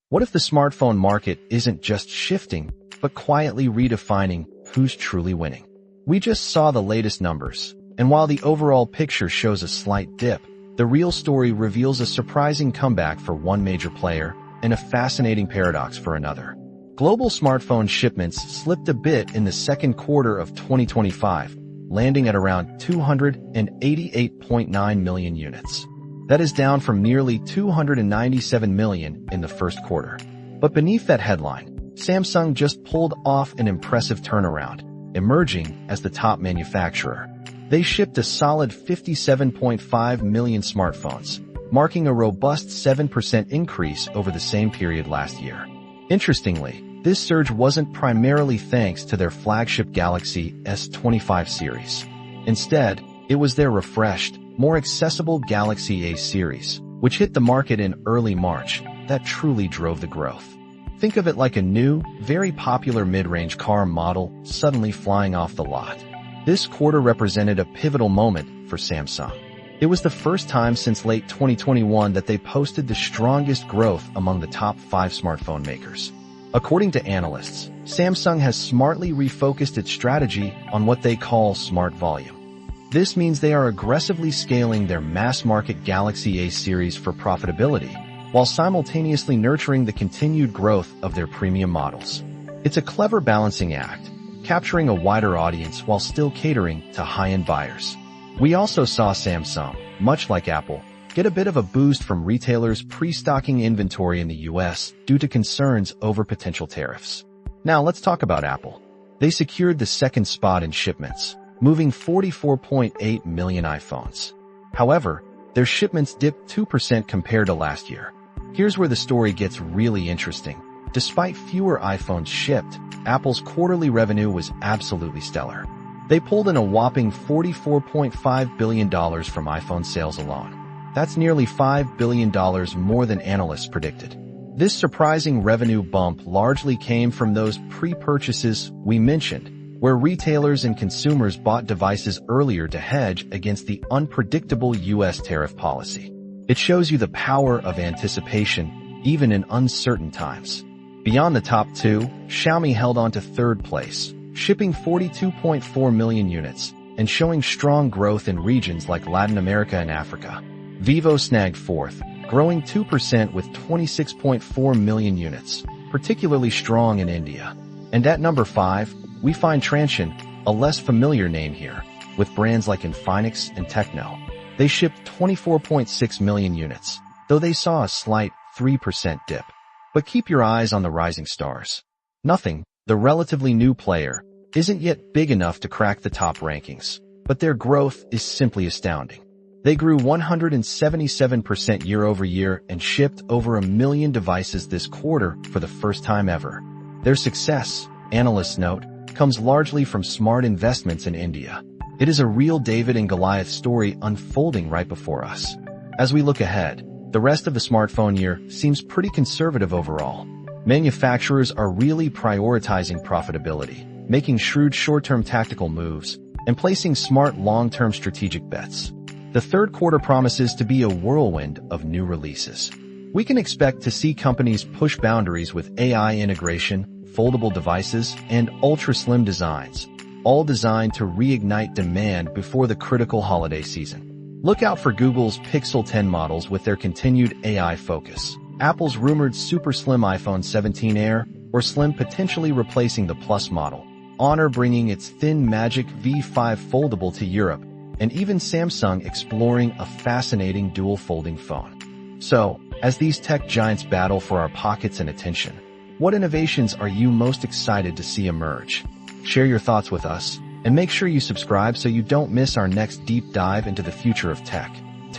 What if the smartphone market isn't just shifting, but quietly redefining who's truly winning? We just saw the latest numbers, and while the overall picture shows a slight dip, the real story reveals a surprising comeback for one major player and a fascinating paradox for another. Global smartphone shipments slipped a bit in the second quarter of 2025, landing at around 288.9 million units. That is down from nearly 297 million in the first quarter. But beneath that headline, Samsung just pulled off an impressive turnaround, emerging as the top manufacturer. They shipped a solid 57.5 million smartphones, marking a robust 7% increase over the same period last year. Interestingly, this surge wasn't primarily thanks to their flagship Galaxy S25 series. Instead, it was their refreshed, more accessible Galaxy A series, which hit the market in early March, that truly drove the growth. Think of it like a new, very popular mid-range car model suddenly flying off the lot. This quarter represented a pivotal moment for Samsung. It was the first time since late 2021 that they posted the strongest growth among the top 5 smartphone makers. According to analysts, Samsung has smartly refocused its strategy on what they call smart volume. This means they are aggressively scaling their mass-market Galaxy A series for profitability, while simultaneously nurturing the continued growth of their premium models. It's a clever balancing act, capturing a wider audience while still catering to high-end buyers. We also saw Samsung, much like Apple, get a bit of a boost from retailers pre-stocking inventory in the US due to concerns over potential tariffs. Now let's talk about Apple. They secured the second spot in shipments, moving 44.8 million iPhones. However, their shipments dipped 2% compared to last year. Here's where the story gets really interesting. Despite fewer iPhones shipped, Apple's quarterly revenue was absolutely stellar. They pulled in a whopping $44.5 billion from iPhone sales alone. That's nearly $5 billion more than analysts predicted. This surprising revenue bump largely came from those pre-purchases we mentioned, where retailers and consumers bought devices earlier to hedge against the unpredictable US tariff policy. It shows you the power of anticipation, even in uncertain times. Beyond the top 2, Xiaomi held on to third place, shipping 42.4 million units and showing strong growth in regions like Latin America and Africa. Vivo snagged fourth, growing 2% with 26.4 million units, particularly strong in India. And at number 5, we find Transsion, a less familiar name here, with brands like Infinix and Techno. They shipped 24.6 million units, though they saw a slight 3% dip. But keep your eyes on the rising stars. Nothing, the relatively new player, isn't yet big enough to crack the top rankings, but their growth is simply astounding. They grew 177% year over year and shipped over 1 million devices this quarter for the first time ever. Their success, analysts note, comes largely from smart investments in India. It is a real David and Goliath story unfolding right before us. As we look ahead, the rest of the smartphone year seems pretty conservative overall. Manufacturers are really prioritizing profitability, making shrewd short-term tactical moves, and placing smart long-term strategic bets. The third quarter promises to be a whirlwind of new releases. We can expect to see companies push boundaries with AI integration, foldable devices, and ultra-slim designs, all designed to reignite demand before the critical holiday season. Look out for Google's Pixel 10 models with their continued AI focus, Apple's rumored super slim iPhone 17 Air, or Slim potentially replacing the Plus model, Honor bringing its thin Magic V5 foldable to Europe, and even Samsung exploring a fascinating dual folding phone. So, as these tech giants battle for our pockets and attention, what innovations are you most excited to see emerge? Share your thoughts with us, and make sure you subscribe so you don't miss our next deep dive into the future of tech.